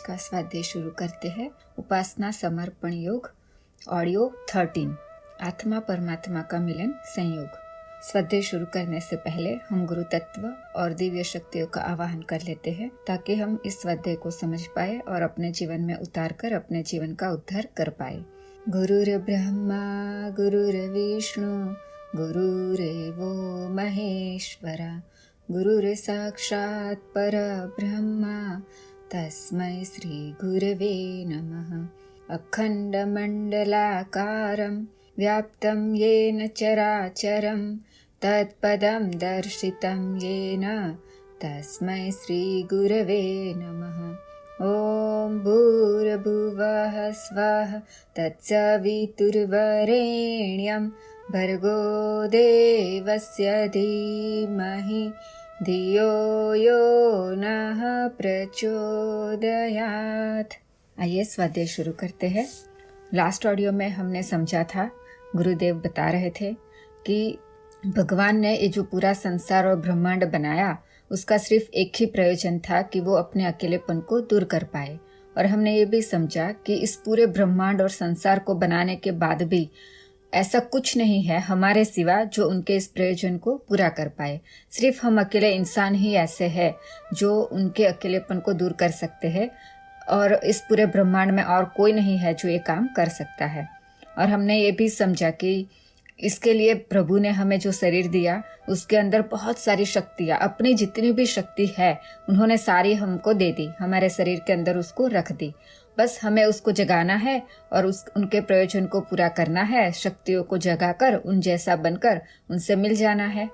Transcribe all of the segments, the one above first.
का स्वाध्याय शुरू करते हैं। उपासना समर्पण योग ऑडियो 13 आत्मा परमात्मा का मिलन संयोग। स्वाध्याय शुरू करने से पहले हम गुरु तत्व और दिव्य शक्तियों का आवाहन कर लेते हैं ताकि हम इस स्वाध्याय को समझ पाए और अपने जीवन में उतार कर अपने जीवन का उद्धार कर पाए। गुरुर ब्रह्मा गुरुर्विष्णु गुरुरेवो महेश्वरा गुरुर साक्षात् परब्रह्मा तस्मै श्री गुरवे नमः। अखण्डमण्डलाकारं व्याप्तं येन चराचरं तत्पदं दर्शितं येन तस्मै श्री गुरवे नमः। ॐ भूर्भुवः स्वः तत्सवितुर्वरेण्यं भर्गो देवस्य धीमहि धियो यो नः प्रचोदयात्। आइए स्वाध्याय शुरू करते हैं। लास्ट ऑडियो में हमने समझा था, गुरुदेव बता रहे थे कि भगवान ने ये जो पूरा संसार और ब्रह्मांड बनाया उसका सिर्फ एक ही प्रयोजन था कि वो अपने अकेलेपन को दूर कर पाए। और हमने ये भी समझा कि इस पूरे ब्रह्मांड और संसार को बनाने के बाद भी ऐसा कुछ नहीं है हमारे सिवा जो उनके इस प्रयोजन को पूरा कर पाए। सिर्फ हम अकेले इंसान ही ऐसे हैं जो उनके अकेलेपन को दूर कर सकते हैं और इस पूरे ब्रह्मांड में और कोई नहीं है जो ये काम कर सकता है। और हमने ये भी समझा कि इसके लिए प्रभु ने हमें जो शरीर दिया उसके अंदर बहुत सारी शक्तियाँ, अपनी जितनी भी शक्ति है उन्होंने सारी हमको दे दी, हमारे शरीर के अंदर उसको रख दी। बस हमें उसको जगाना है और उनके प्रयोजन को पूरा करना है, शक्तियों को जगाकर उन जैसा बनकर उनसे मिल जाना है।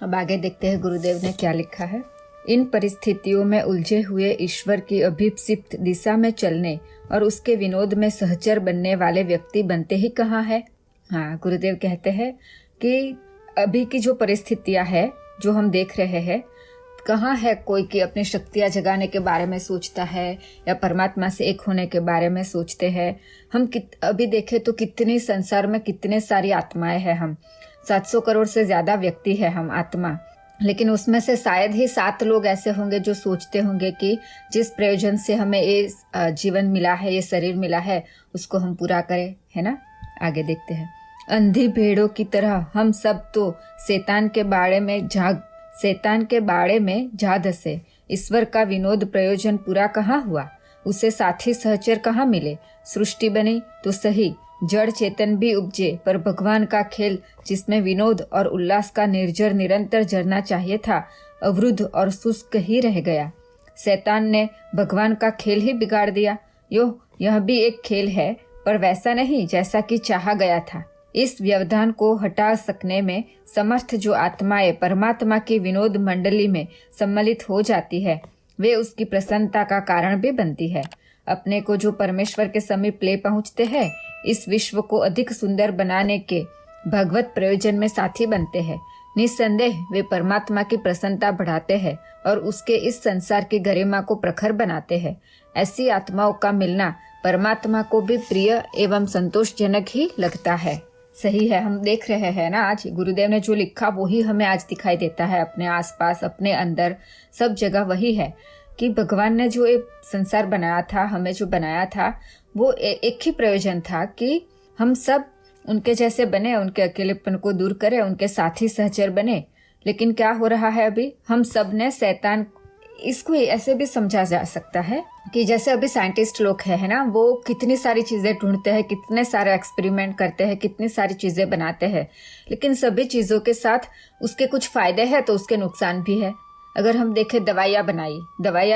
अब आगे देखते हैं गुरुदेव ने क्या लिखा है। इन परिस्थितियों में उलझे हुए ईश्वर की अभिप्सित दिशा में चलने और उसके विनोद में सहचर बनने वाले व्यक्ति बनते ही कहाँ है। हाँ, गुरुदेव कहते हैं कि अभी की जो परिस्थितियां है जो हम देख रहे हैं, कहाँ है कोई कि अपनी शक्तियां जगाने के बारे में सोचता है या परमात्मा से एक होने के बारे में सोचते हैं। हम अभी देखें तो कितनी संसार में कितने सारी आत्माएं हैं। हम 700 करोड़ से ज्यादा व्यक्ति है हम आत्मा, लेकिन उसमें से शायद ही 7 लोग ऐसे होंगे जो सोचते होंगे कि जिस प्रयोजन से हमें ये जीवन मिला है, ये शरीर मिला है, उसको हम पूरा करें, है ना। आगे देखते हैं। अंधी भेड़ों की तरह हम सब तो शैतान के बाड़े में जा धसे। ईश्वर का विनोद प्रयोजन पूरा कहाँ हुआ, उसे साथी सहचर कहाँ मिले। सृष्टि बनी तो सही, जड़ चेतन भी उपजे, पर भगवान का खेल जिसमें विनोद और उल्लास का निर्जर निरंतर झरना चाहिए था, अवरुद्ध और शुष्क ही रह गया। शैतान ने भगवान का खेल ही बिगाड़ दिया। यह भी एक खेल है, पर वैसा नहीं जैसा कि चाहा गया था। इस व्यवधान को हटा सकने में समर्थ जो आत्माएं परमात्मा की विनोद मंडली में सम्मिलित हो जाती है, वे उसकी प्रसन्नता का कारण भी बनती है। अपने को जो परमेश्वर के समीप ले पहुंचते हैं, इस विश्व को अधिक सुंदर बनाने के भगवत प्रयोजन में साथी बनते हैं। निस्संदेह वे परमात्मा की प्रसन्नता बढ़ाते हैं और उसके इस संसार की गरिमा को प्रखर बनाते हैं। ऐसी आत्माओं का मिलना परमात्मा को भी प्रिय एवं संतोषजनक ही लगता है। सही है, हम देख रहे हैं ना, आज गुरुदेव ने जो लिखा वही हमें आज दिखाई देता है। अपने आसपास, अपने अंदर, सब जगह वही है कि भगवान ने जो एक संसार बनाया था, हमें जो बनाया था, वो एक ही प्रयोजन था कि हम सब उनके जैसे बने, उनके अकेलेपन को दूर करें, उनके साथी सहचर बने। लेकिन क्या हो रहा है अभी, हम सब ने शैतान, इसको ऐसे भी समझा जा सकता है कि जैसे अभी साइंटिस्ट लोग है ना, वो कितनी सारी चीजें ढूंढते हैं, कितने सारे एक्सपेरिमेंट करते हैं, कितनी सारी चीजें बनाते हैं, लेकिन सभी चीजों के साथ उसके कुछ फायदे हैं तो उसके नुकसान भी है। अगर हम देखें, दवाइयाँ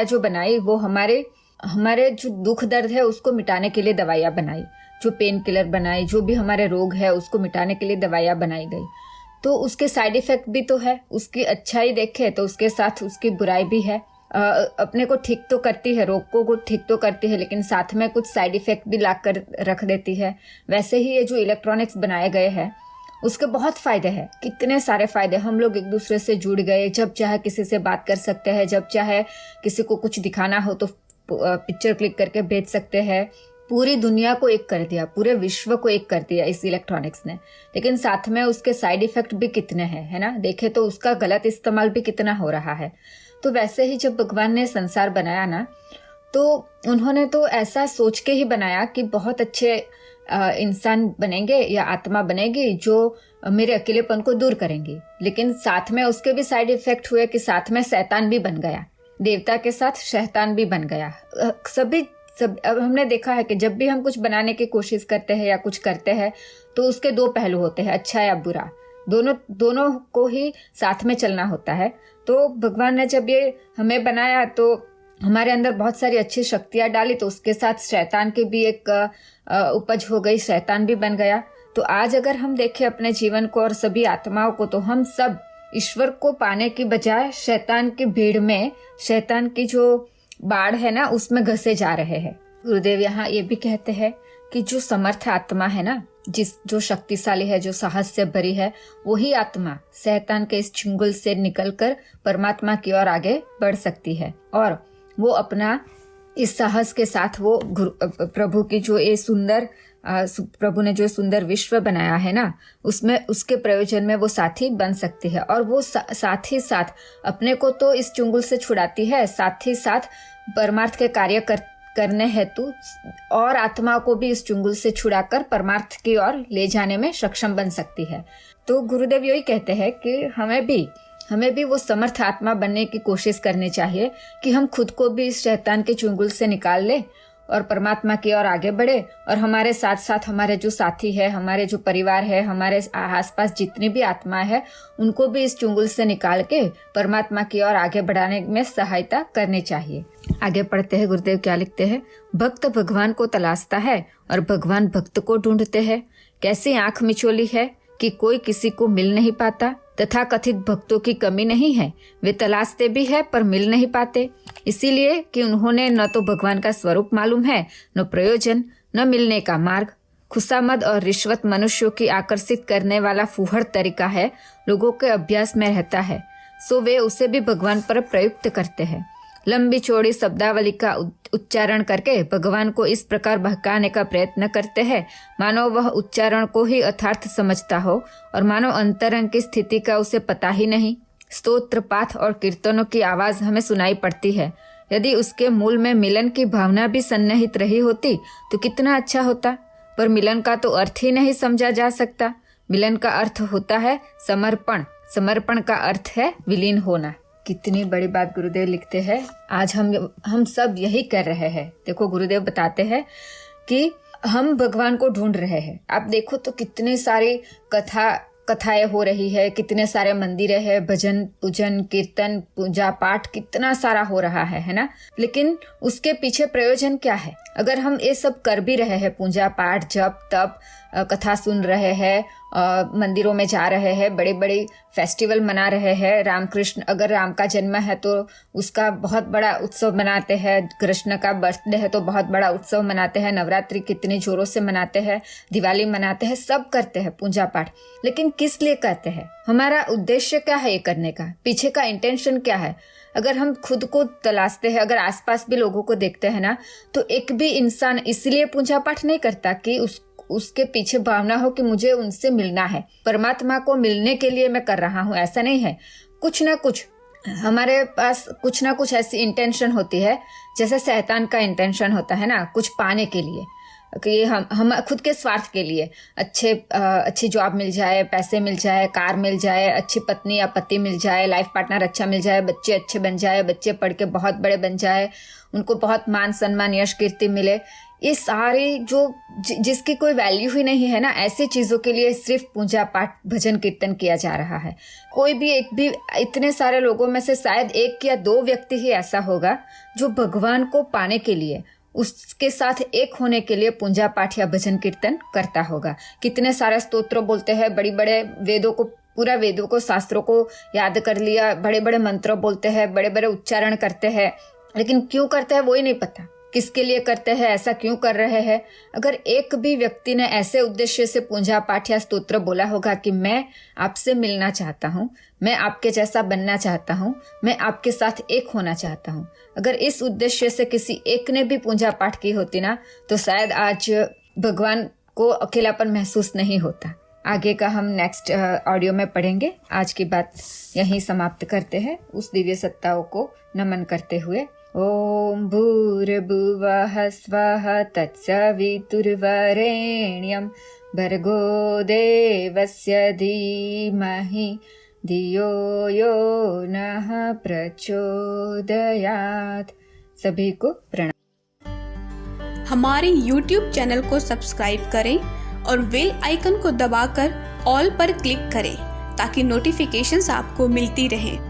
जो बनाई वो हमारे जो दुख दर्द है उसको मिटाने के लिए दवाइयाँ बनाई, जो पेन किलर बनाई, जो भी हमारे रोग है उसको मिटाने के लिए दवाइयाँ बनाई गई। तो उसके साइड इफेक्ट भी तो है, उसकी अच्छाई देखे तो उसके साथ उसकी बुराई भी है। अपने को ठीक तो करती है, रोग को ठीक तो करती है, लेकिन साथ में कुछ साइड इफेक्ट भी ला कर रख देती है। वैसे ही ये जो इलेक्ट्रॉनिक्स बनाए गए हैं उसके बहुत फायदे हैं, कितने सारे फायदे। हम लोग एक दूसरे से जुड़ गए, जब चाहे किसी से बात कर सकते हैं, जब चाहे किसी को कुछ दिखाना हो तो पिक्चर क्लिक करके भेज सकते हैं। पूरी दुनिया को एक कर दिया, पूरे विश्व को एक कर दिया इस इलेक्ट्रॉनिक्स ने। लेकिन साथ में उसके साइड इफेक्ट भी कितने हैं, है ना। देखे तो उसका गलत इस्तेमाल भी कितना हो रहा है। तो वैसे ही जब भगवान ने संसार बनाया ना, तो उन्होंने तो ऐसा सोच के ही बनाया कि बहुत अच्छे इंसान बनेंगे या आत्मा बनेगी जो मेरे अकेलेपन को दूर करेंगी, लेकिन साथ में उसके भी साइड इफेक्ट हुए कि साथ में शैतान भी बन गया, देवता के साथ शैतान भी बन गया। अब हमने देखा है कि जब भी हम कुछ बनाने की कोशिश करते हैं या कुछ करते हैं तो उसके दो पहलू होते हैं, अच्छा या बुरा, दोनों को ही साथ में चलना होता है। तो भगवान ने जब ये हमें बनाया तो हमारे अंदर बहुत सारी अच्छी शक्तियां डाली, तो उसके साथ शैतान की भी एक उपज हो गई, शैतान भी बन गया। तो आज अगर हम देखें अपने जीवन को और सभी आत्माओं को, तो हम सब ईश्वर को पाने की बजाय शैतान की भीड़ में, शैतान की जो बाढ़ है ना, उसमें घसे जा रहे हैं। गुरुदेव यहाँ ये भी कहते हैं कि जो समर्थ आत्मा है ना, जो शक्तिशाली है, जो साहस से भरी है, वही आत्मा शैतान के इस चुंगल से निकलकर परमात्मा की ओर आगे बढ़ सकती है। और वो अपना इस साहस के साथ वो प्रभु की जो ये सुंदर प्रभु ने जो सुंदर विश्व बनाया है ना, उसमें उसके प्रयोजन में वो साथी बन सकती है। और वो साथ ही साथ अपने को तो इस चुंगल से छुड़ाती है, साथ ही साथ परमार्थ के कार्य करने हेतु और आत्मा को भी इस चुंगल से छुड़ाकर परमार्थ की ओर ले जाने में सक्षम बन सकती है। तो गुरुदेव यही कहते हैं कि हमें भी वो समर्थ आत्मा बनने की कोशिश करनी चाहिए कि हम खुद को भी इस शैतान के चुंगल से निकाल ले और परमात्मा की ओर आगे बढ़े, और हमारे साथ साथ हमारे जो साथी है, हमारे जो परिवार है, हमारे आसपास जितनी भी आत्मा है, उनको भी इस चुंगल से निकाल के परमात्मा की ओर आगे बढ़ाने में सहायता करनी चाहिए। आगे पढ़ते हैं, गुरुदेव क्या लिखते हैं। भक्त भगवान को तलाशता है और भगवान भक्त को ढूंढते हैं। कैसी आंख मिचोली है कि कोई किसी को मिल नहीं पाता। तथा कथित भक्तों की कमी नहीं है, वे तलाशते भी है पर मिल नहीं पाते, इसीलिए कि उन्होंने न तो भगवान का स्वरूप मालूम है, न प्रयोजन, न मिलने का मार्ग। खुशामद और रिश्वत मनुष्यों की आकर्षित करने वाला फूहड़ तरीका है, लोगों के अभ्यास में रहता है, सो वे उसे भी भगवान पर प्रयुक्त करते हैं। लंबी चौड़ी शब्दावली का उच्चारण करके भगवान को इस प्रकार बहकाने का प्रयत्न करते हैं मानो वह उच्चारण को ही अर्थार्थ समझता हो, और मानो अंतरंग की स्थिति का उसे पता ही नहीं। स्तोत्र पाठ और कीर्तनों की आवाज हमें सुनाई पड़ती है। यदि उसके मूल में मिलन की भावना भी सन्निहित रही होती तो कितना अच्छा होता, पर मिलन का तो अर्थ ही नहीं समझा जा सकता। मिलन का अर्थ होता है समर्पण, समर्पण का अर्थ है विलीन होना। कितनी बड़ी बात गुरुदेव लिखते हैं। आज हम सब यही कर रहे हैं। देखो गुरुदेव बताते हैं कि हम भगवान को ढूंढ रहे हैं। आप देखो तो कितनी सारी कथाएं हो रही है, कितने सारे मंदिर है, भजन पूजन कीर्तन पूजा पाठ कितना सारा हो रहा है ना, लेकिन उसके पीछे प्रयोजन क्या है? अगर हम ये सब कर भी रहे हैं, पूजा पाठ जप तप कथा सुन रहे हैं, मंदिरों में जा रहे हैं, बड़े बड़े फेस्टिवल मना रहे हैं, रामकृष्ण अगर राम का जन्म है तो उसका बहुत बड़ा उत्सव मनाते हैं, कृष्ण का बर्थडे है तो बहुत बड़ा उत्सव मनाते हैं, नवरात्रि कितने जोरों से मनाते हैं, दिवाली मनाते हैं, सब करते हैं पूजा पाठ, लेकिन किस लिए करते हैं? हमारा उद्देश्य क्या है ये करने का? पीछे का इंटेंशन क्या है? अगर हम खुद को तलाशते हैं, अगर आसपास भी लोगों को देखते हैं ना, तो एक भी इंसान इसलिए पूजा पाठ नहीं करता कि उसके पीछे भावना हो कि मुझे उनसे मिलना है, परमात्मा को मिलने के लिए मैं कर रहा हूँ, ऐसा नहीं है। कुछ ना कुछ हमारे पास कुछ ना कुछ ऐसी इंटेंशन होती है, जैसे शैतान का इंटेंशन होता है ना, कुछ पाने के लिए, कि हम खुद के स्वार्थ के लिए, अच्छी जॉब मिल जाए, पैसे मिल जाए, कार मिल जाए, अच्छी पत्नी या पति मिल जाए, लाइफ पार्टनर अच्छा मिल जाए, बच्चे अच्छे बन जाए, बच्चे पढ़ के बहुत बड़े बन जाए, उनको बहुत मान सम्मान यश कीर्ति मिले, ये सारी जिसकी कोई वैल्यू ही नहीं है ना, ऐसी चीजों के लिए सिर्फ पूजा पाठ भजन कीर्तन किया जा रहा है। कोई भी एक भी इतने सारे लोगों में से शायद एक या दो व्यक्ति ही ऐसा होगा जो भगवान को पाने के लिए, उसके साथ एक होने के लिए पूजा पाठ या भजन कीर्तन करता होगा। कितने सारे स्तोत्र बोलते हैं, बड़ी बड़े वेदों को शास्त्रों को याद कर लिया, बड़े बड़े मंत्र बोलते हैं, बड़े बड़े उच्चारण करते हैं, लेकिन क्यों करते हैं वो ही नहीं पता, किसके लिए करते हैं, ऐसा क्यों कर रहे हैं। अगर एक भी व्यक्ति ने ऐसे उद्देश्य से पूजा पाठ या स्तोत्र बोला होगा कि मैं आपसे मिलना चाहता हूँ, मैं आपके जैसा बनना चाहता हूँ, मैं आपके साथ एक होना चाहता हूँ, अगर इस उद्देश्य से किसी एक ने भी पूजा पाठ की होती ना, तो शायद आज भगवान को अकेलापन महसूस नहीं होता। आगे का हम नेक्स्ट ऑडियो में पढ़ेंगे। आज की बात यहीं समाप्त करते हैं, उस दिव्य सत्ताओं को नमन करते हुए। ॐ भूर्भुवः स्वः तत्सवितुर्वरेण्यं भर्गो देवस्य धीमहि धियो यो नः प्रचोदयात्। सभी को प्रणाम। हमारे YouTube चैनल को सब्सक्राइब करें और बेल आइकन को दबाकर ऑल पर क्लिक करें ताकि नोटिफिकेशंस आपको मिलती रहें।